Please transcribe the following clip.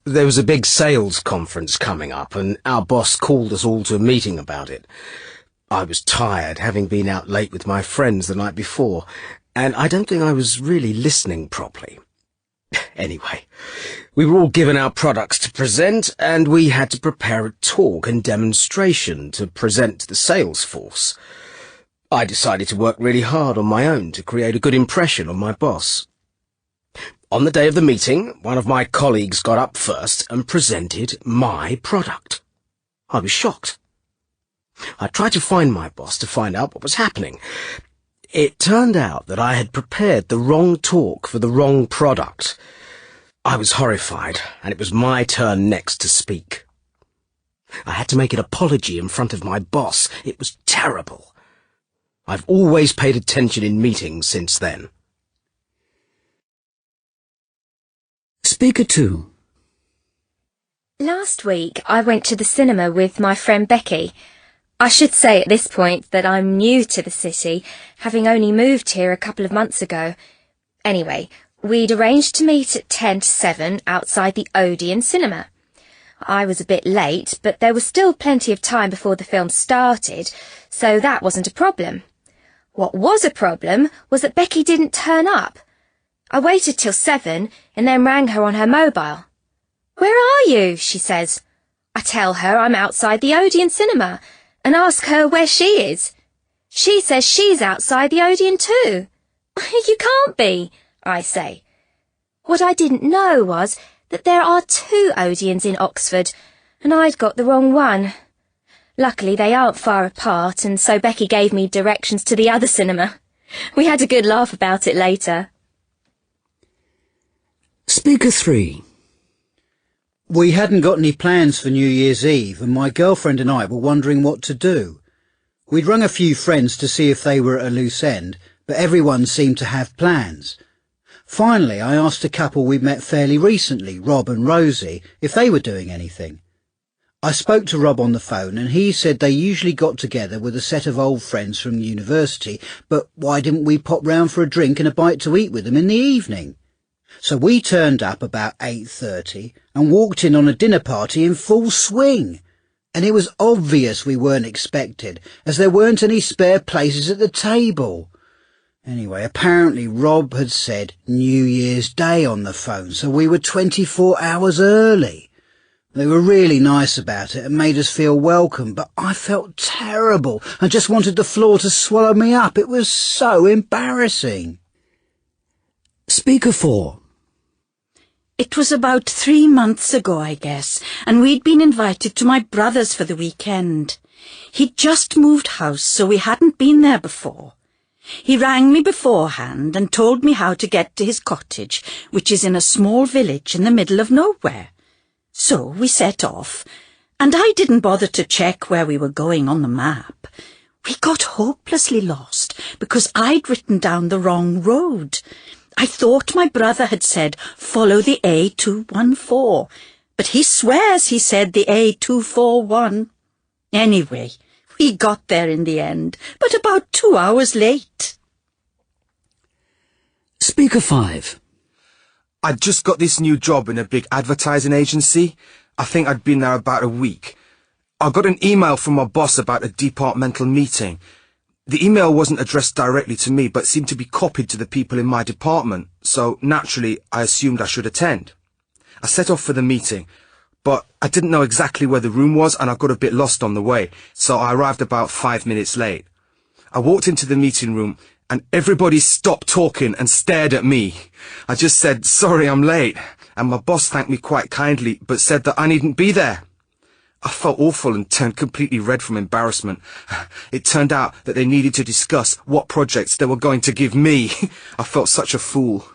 There was a big sales conference coming up, and our boss called us all to a meeting about it. I was tired, having been out late with my friends the night before, and I don't think I was really listening properly. Anyway, we were all given our products to present, and we had to prepare a talk and demonstration to present to the sales force. I decided to work really hard on my own to create a good impression on my boss. On the day of the meeting, one of my colleagues got up first and presented my product. I was shocked. I tried to find my boss to find out what was happening. It turned out that I had prepared the wrong talk for the wrong product. I was horrified, and it was my turn next to speak. I had to make an apology in front of my boss. It was terrible. I've always paid attention in meetings since then. Speaker 2. Last week I went to the cinema with my friend Becky. I should say at this point that I'm new to the city, having only moved here a couple of months ago. Anyway, we'd arranged to meet at 10 to 7 outside the Odeon cinema. I was a bit late, but there was still plenty of time before the film started, so that wasn't a problem. What was a problem was that Becky didn't turn up. I waited till 7 and then rang her on her mobile. "Where are you?" she says. I tell her I'm outside the Odeon cinema and ask her where she is. She says she's outside the Odeon too. "You can't be," I say. What I didn't know was that there are 2 Odeons in Oxford, and I'd got the wrong one. Luckily they aren't far apart, and so Becky gave me directions to the other cinema. We had a good laugh about it later. Speaker 3. We hadn't got any plans for New Year's Eve, and my girlfriend and I were wondering what to do. We'd rung a few friends to see if they were at a loose end, but everyone seemed to have plans. Finally, I asked a couple we'd met fairly recently, Rob and Rosie, if they were doing anything. I spoke to Rob on the phone, and he said they usually got together with a set of old friends from university, but why didn't we pop round for a drink and a bite to eat with them in the evening? So we turned up about 8:30 and walked in on a dinner party in full swing. And it was obvious we weren't expected, as there weren't any spare places at the table. Anyway, apparently Rob had said New Year's Day on the phone, so we were 24 hours early. They were really nice about it and made us feel welcome, but I felt terrible and just wanted the floor to swallow me up. It was so embarrassing. Speaker 4. It was about 3 months ago, I guess, and we'd been invited to my brother's for the weekend. He'd just moved house, so we hadn't been there before. He rang me beforehand and told me how to get to his cottage, which is in a small village in the middle of nowhere. So we set off, and I didn't bother to check where we were going on the map. We got hopelessly lost because I'd written down the wrong road. I thought my brother had said, follow the A214, but he swears he said the A241. Anyway, we got there in the end, but about 2 hours late. Speaker 5. I'd just got this new job in a big advertising agency. I think I'd been there about a week. I got an email from my boss about a departmental meeting. The email wasn't addressed directly to me, but seemed to be copied to the people in my department, so naturally I assumed I should attend. I set off for the meeting, but I didn't know exactly where the room was, and I got a bit lost on the way, so I arrived about 5 minutes late. I walked into the meeting room, and everybody stopped talking and stared at me. I just said, "Sorry, I'm late," and my boss thanked me quite kindly, but said that I needn't be there. I felt awful and turned completely red from embarrassment. It turned out that they needed to discuss what projects they were going to give me. I felt such a fool.